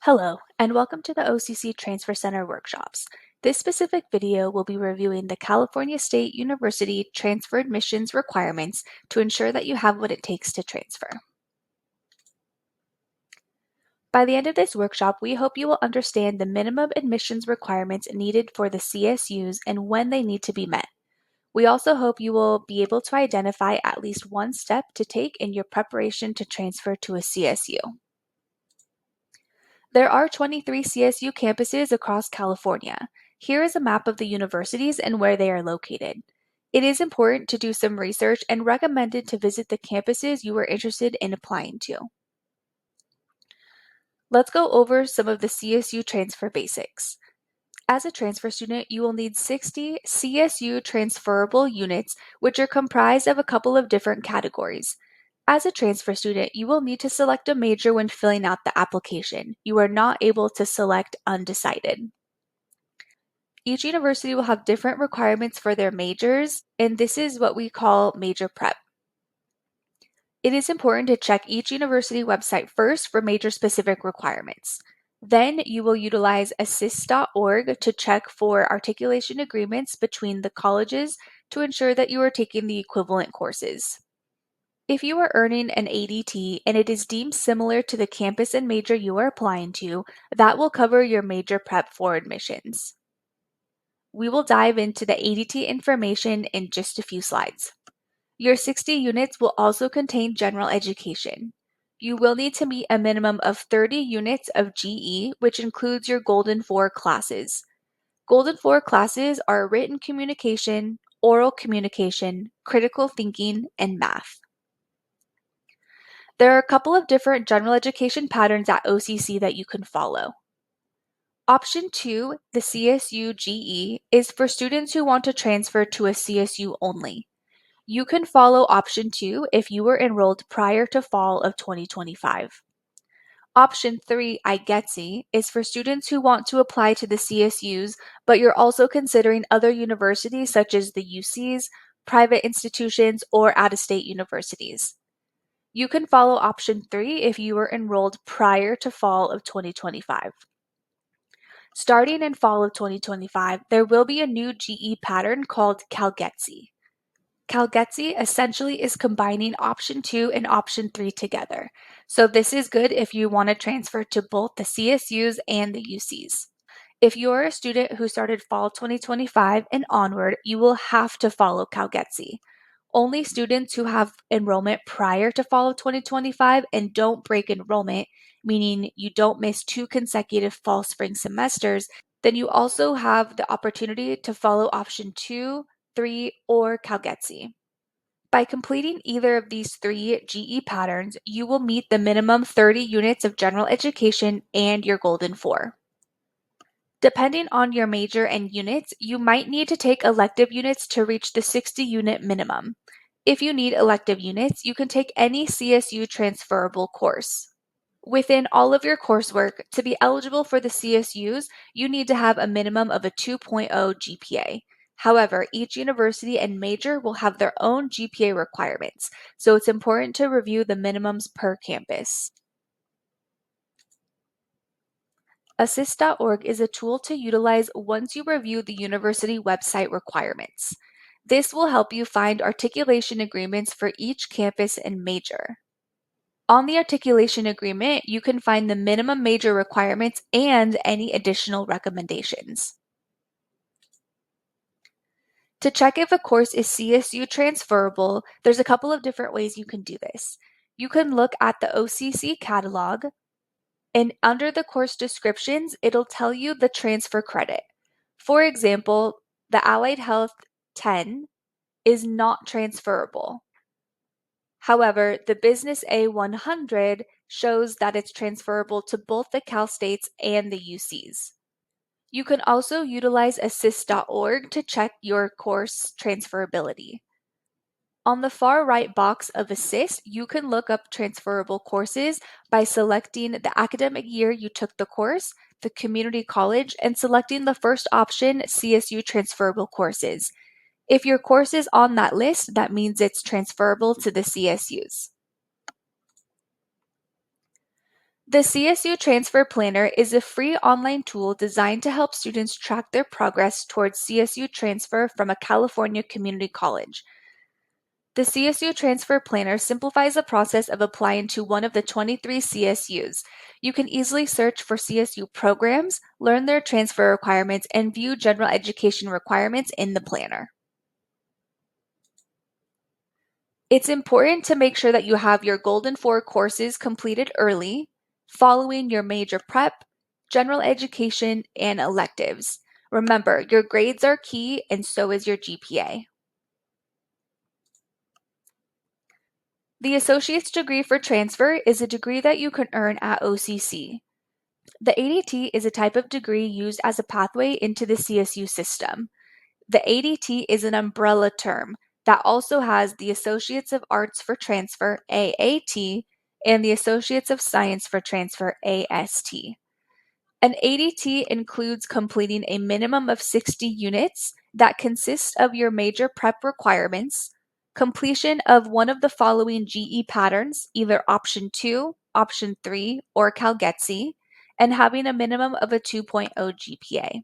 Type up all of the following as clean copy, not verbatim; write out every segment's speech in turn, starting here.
Hello, and welcome to the OCC Transfer Center workshops. This specific video will be reviewing the California State University transfer admissions requirements to ensure that you have what it takes to transfer. By the end of this workshop, we hope you will understand the minimum admissions requirements needed for the CSUs and when they need to be met. We also hope you will be able to identify at least one step to take in your preparation to transfer to a CSU. There are 23 CSU campuses across California. Here is a map of the universities and where they are located. It is important to do some research and recommended to visit the campuses you are interested in applying to. Let's go over some of the CSU transfer basics. As a transfer student, you will need 60 CSU transferable units, which are comprised of a couple of different categories. As a transfer student, you will need to select a major when filling out the application. You are not able to select undecided. Each university will have different requirements for their majors, and this is what we call major prep. It is important to check each university website first for major-specific requirements. Then you will utilize assist.org to check for articulation agreements between the colleges to ensure that you are taking the equivalent courses. If you are earning an ADT and it is deemed similar to the campus and major you are applying to, that will cover your major prep for admissions. We will dive into the ADT information in just a few slides. Your 60 units will also contain general education. You will need to meet a minimum of 30 units of GE, which includes your Golden 4 classes. Golden 4 classes are written communication, oral communication, critical thinking, and math. There are a couple of different general education patterns at OCC that you can follow. Option 2, the CSU GE, is for students who want to transfer to a CSU only. You can follow option 2 if you were enrolled prior to fall of 2025. Option 3, I GETSI, is for students who want to apply to the CSUs, but you're also considering other universities such as the UCs, private institutions, or out-of-state universities. You can follow option 3 if you were enrolled prior to fall of 2025. Starting in fall of 2025, there will be a new GE pattern called CalGETSI. CalGETSI essentially is combining option 2 and option 3 together. So this is good if you want to transfer to both the CSUs and the UCs. If you are a student who started fall 2025 and onward, you will have to follow CalGETSI. Only students who have enrollment prior to fall of 2025 and don't break enrollment, meaning you don't miss 2 consecutive fall spring semesters, then you also have the opportunity to follow option 2, 3, or CalGETSI. By completing either of these 3 GE patterns, you will meet the minimum 30 units of general education and your Golden 4. Depending on your major and units, you might need to take elective units to reach the 60 unit minimum. If you need elective units, you can take any CSU transferable course. Within all of your coursework, to be eligible for the CSUs, you need to have a minimum of a 2.0 GPA. However, each university and major will have their own GPA requirements, so it's important to review the minimums per campus. Assist.org is a tool to utilize once you review the university website requirements. This will help you find articulation agreements for each campus and major. On the articulation agreement, you can find the minimum major requirements and any additional recommendations. To check if a course is CSU transferable, there's a couple of different ways you can do this. You can look at the OCC catalog, and under the course descriptions, it'll tell you the transfer credit. For example, the Allied Health 10 is not transferable. However, the Business A100 shows that it's transferable to both the Cal States and the UCs. You can also utilize assist.org to check your course transferability. On the far right box of Assist, you can look up transferable courses by selecting the academic year you took the course, the community college, and selecting the first option, CSU transferable courses. If your course is on that list, that means it's transferable to the CSUs. The CSU Transfer Planner is a free online tool designed to help students track their progress towards CSU transfer from a California community college. The CSU Transfer Planner simplifies the process of applying to one of the 23 CSUs. You can easily search for CSU programs, learn their transfer requirements, and view general education requirements in the planner. It's important to make sure that you have your Golden 4 courses completed early, following your major prep, general education, and electives. Remember, your grades are key and so is your GPA. The associate's degree for transfer is a degree that you can earn at OCC. The ADT is a type of degree used as a pathway into the CSU system. The ADT is an umbrella term that also has the Associates of Arts for Transfer, AAT, and the Associates of Science for Transfer, AST. An ADT includes completing a minimum of 60 units that consist of your major prep requirements, completion of one of the following GE patterns, either option 2, option 3, or CalGETC, and having a minimum of a 2.0 GPA.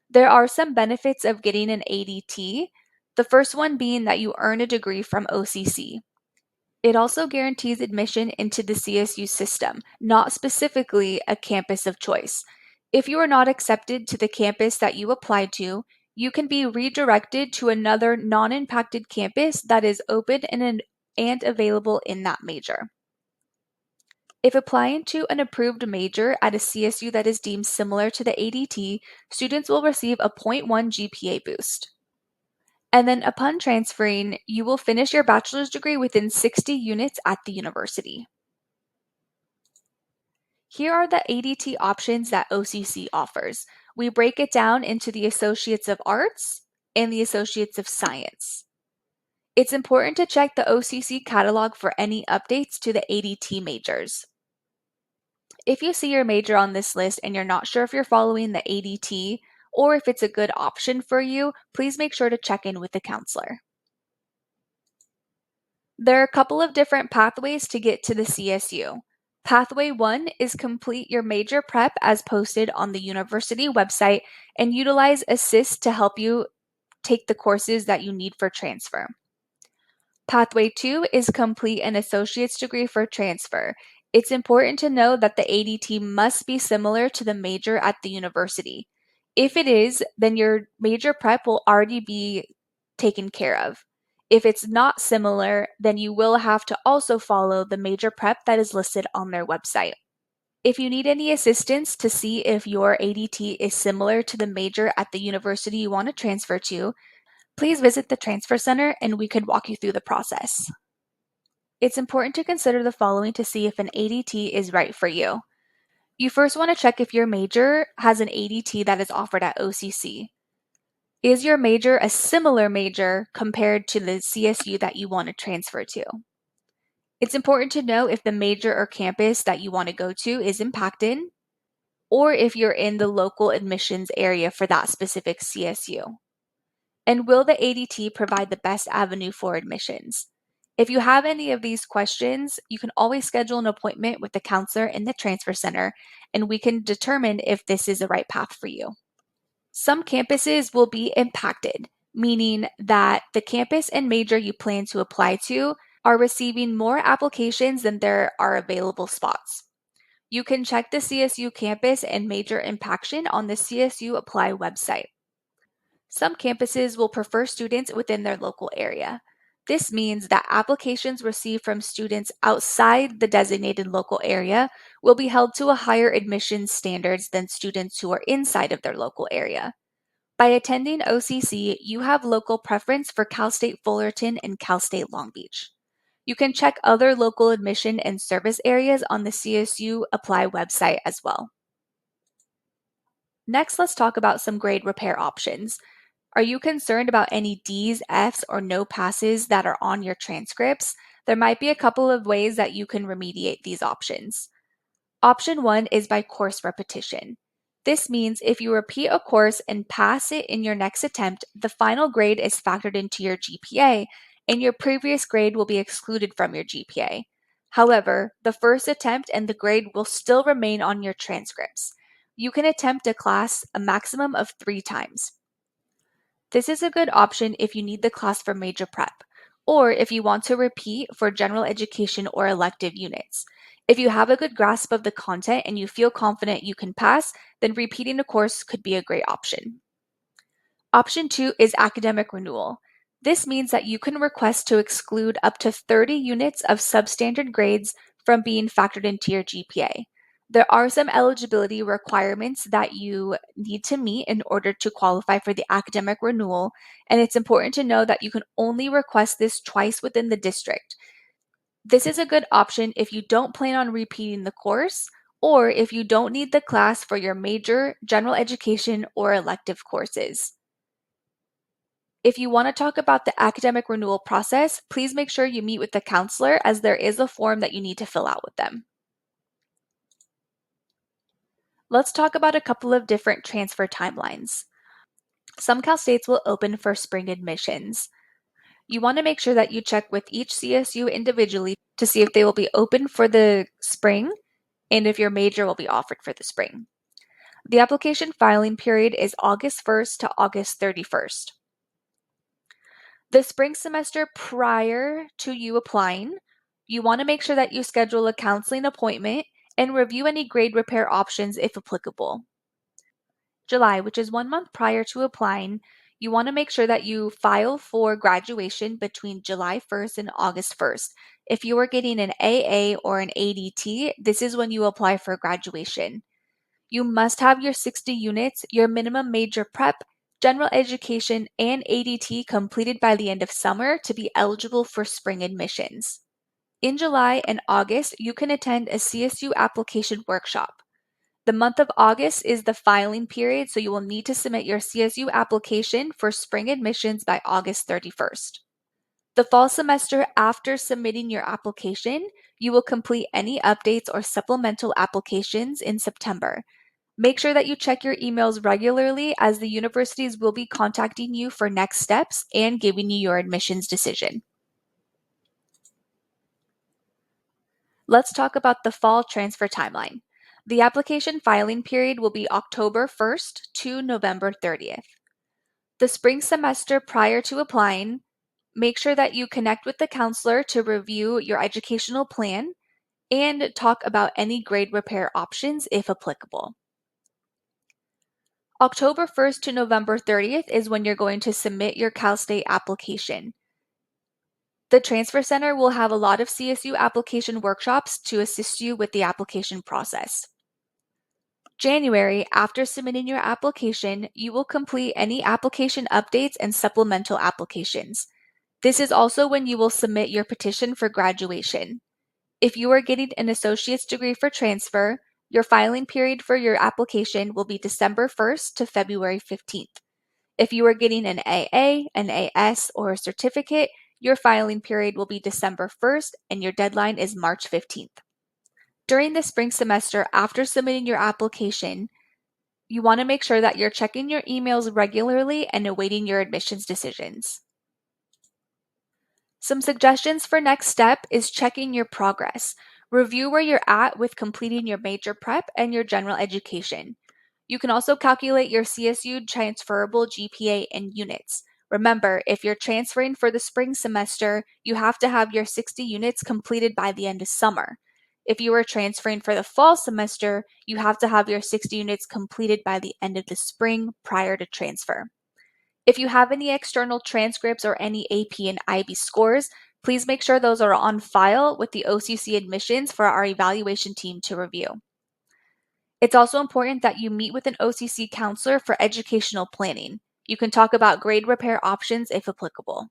There are some benefits of getting an ADT, the first one being that you earn a degree from OCC. It also guarantees admission into the CSU system, not specifically a campus of choice. If you are not accepted to the campus that you applied to, you can be redirected to another non-impacted campus that is open and available in that major. If applying to an approved major at a CSU that is deemed similar to the ADT, students will receive a 0.1 GPA boost. And then upon transferring, you will finish your bachelor's degree within 60 units at the university. Here are the ADT options that OCC offers. We break it down into the Associates of Arts and the Associates of Science. It's important to check the OCC catalog for any updates to the ADT majors. If you see your major on this list and you're not sure if you're following the ADT or if it's a good option for you, please make sure to check in with the counselor. There are a couple of different pathways to get to the CSU. Pathway 1 is complete your major prep as posted on the university website and utilize Assist to help you take the courses that you need for transfer. Pathway 2 is complete an associate's degree for transfer. It's important to know that the ADT must be similar to the major at the university. If it is, then your major prep will already be taken care of. If it's not similar, then you will have to also follow the major prep that is listed on their website. If you need any assistance to see if your ADT is similar to the major at the university you want to transfer to, please visit the Transfer Center and we could walk you through the process. It's important to consider the following to see if an ADT is right for you. You first want to check if your major has an ADT that is offered at OCC. Is your major a similar major compared to the CSU that you want to transfer to? It's important to know if the major or campus that you want to go to is impacted, or if you're in the local admissions area for that specific CSU. And will the ADT provide the best avenue for admissions? If you have any of these questions, you can always schedule an appointment with the counselor in the Transfer Center, and we can determine if this is the right path for you. Some campuses will be impacted, meaning that the campus and major you plan to apply to are receiving more applications than there are available spots. You can check the CSU campus and major impaction on the CSU Apply website. Some campuses will prefer students within their local area. This means that applications received from students outside the designated local area will be held to a higher admissions standards than students who are inside of their local area. By attending OCC, you have local preference for Cal State Fullerton and Cal State Long Beach. You can check other local admission and service areas on the CSU Apply website as well. Next, let's talk about some grade repair options. Are you concerned about any D's, F's, or no passes that are on your transcripts? There might be a couple of ways that you can remediate these options. Option 1 is by course repetition. This means if you repeat a course and pass it in your next attempt, the final grade is factored into your GPA, and your previous grade will be excluded from your GPA. However, the first attempt and the grade will still remain on your transcripts. You can attempt a class a maximum of 3 times. This is a good option if you need the class for major prep, or if you want to repeat for general education or elective units. If you have a good grasp of the content and you feel confident you can pass, then repeating a course could be a great option. Option 2 is academic renewal. This means that you can request to exclude up to 30 units of substandard grades from being factored into your GPA. There are some eligibility requirements that you need to meet in order to qualify for the academic renewal, and it's important to know that you can only request this twice within the district. This is a good option if you don't plan on repeating the course, or if you don't need the class for your major, general education, or elective courses. If you want to talk about the academic renewal process, please make sure you meet with the counselor, as there is a form that you need to fill out with them. Let's talk about a couple of different transfer timelines. Some Cal States will open for spring admissions. You want to make sure that you check with each CSU individually to see if they will be open for the spring and if your major will be offered for the spring. The application filing period is August 1st to August 31st. The spring semester prior to you applying, you want to make sure that you schedule a counseling appointment and review any grade repair options if applicable. July, which is 1 month prior to applying, you want to make sure that you file for graduation between July 1st and August 1st. If you are getting an AA or an ADT, this is when you apply for graduation. You must have your 60 units, your minimum major prep, general education, and ADT completed by the end of summer to be eligible for spring admissions. In July and August, you can attend a CSU application workshop. The month of August is the filing period, so you will need to submit your CSU application for spring admissions by August 31st. The fall semester after submitting your application, you will complete any updates or supplemental applications in September. Make sure that you check your emails regularly, as the universities will be contacting you for next steps and giving you your admissions decision. Let's talk about the fall transfer timeline. The application filing period will be October 1st to November 30th. The spring semester prior to applying, make sure that you connect with the counselor to review your educational plan and talk about any grade repair options if applicable. October 1st to November 30th is when you're going to submit your Cal State application. The Transfer Center will have a lot of CSU application workshops to assist you with the application process. January, after submitting your application, you will complete any application updates and supplemental applications. This is also when you will submit your petition for graduation. If you are getting an associate's degree for transfer, your filing period for your application will be December 1st to February 15th. If you are getting an AA, an AS, or a certificate, your filing period will be December 1st and your deadline is March 15th. During the spring semester after submitting your application, you want to make sure that you're checking your emails regularly and awaiting your admissions decisions. Some suggestions for next step is checking your progress. Review where you're at with completing your major prep and your general education. You can also calculate your CSU transferable GPA in units. Remember, if you're transferring for the spring semester, you have to have your 60 units completed by the end of summer. If you are transferring for the fall semester, you have to have your 60 units completed by the end of the spring prior to transfer. If you have any external transcripts or any AP and IB scores, please make sure those are on file with the OCC admissions for our evaluation team to review. It's also important that you meet with an OCC counselor for educational planning. You can talk about grade repair options if applicable.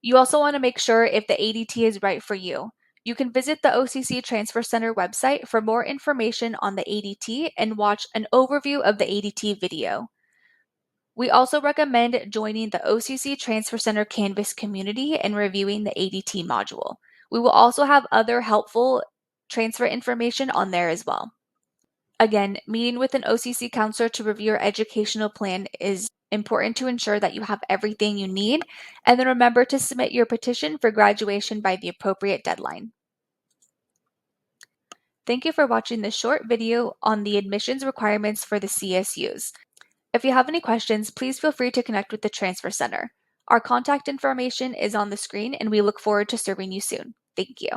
You also want to make sure if the ADT is right for you. You can visit the OCC Transfer Center website for more information on the ADT and watch an overview of the ADT video. We also recommend joining the OCC Transfer Center Canvas community and reviewing the ADT module. We will also have other helpful transfer information on there as well. Again, meeting with an OCC counselor to review your educational plan is important to ensure that you have everything you need, and then remember to submit your petition for graduation by the appropriate deadline. Thank you for watching this short video on the admissions requirements for the CSUs. If you have any questions, please feel free to connect with the Transfer Center. Our contact information is on the screen, and we look forward to serving you soon. Thank you.